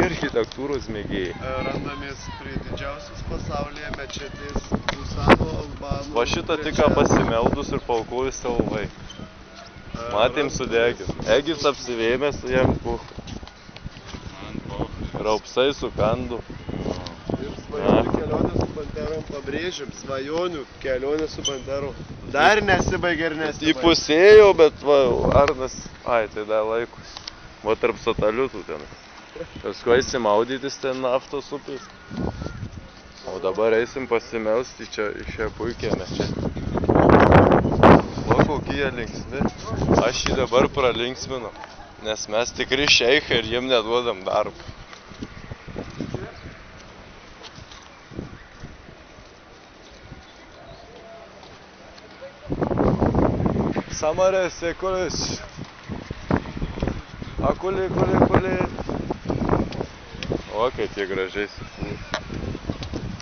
architektūros mėgėjai. Randamės prie didžiausios pasaulyje mečetės Busano Albanų. Va šitą tik pasimeldus ir paukojus savo vaiką. Matėm sudegęs. Egis apsivėmęs jam puch. Raupsai su kandu. Ir svajonių kelionę su banderom pabrėžim. Svajonių kelionę su banderom. Dar nesibaigė ir nesibaigė. Įpusėjo, bet va, Arnas, tai dar laikus. Va tarp sataliutų ten. Paskui eisim maudytis ten naftos upės. O dabar eisim pasimelsti čia į šią puikią mečetę. Va kokie jie linksmi. Aš jį dabar pralinksminu. Nes mes tikri šeichai ir jiem neduodam darbą. Samarese, kulis. Akuli. O, kaip jie gražiai.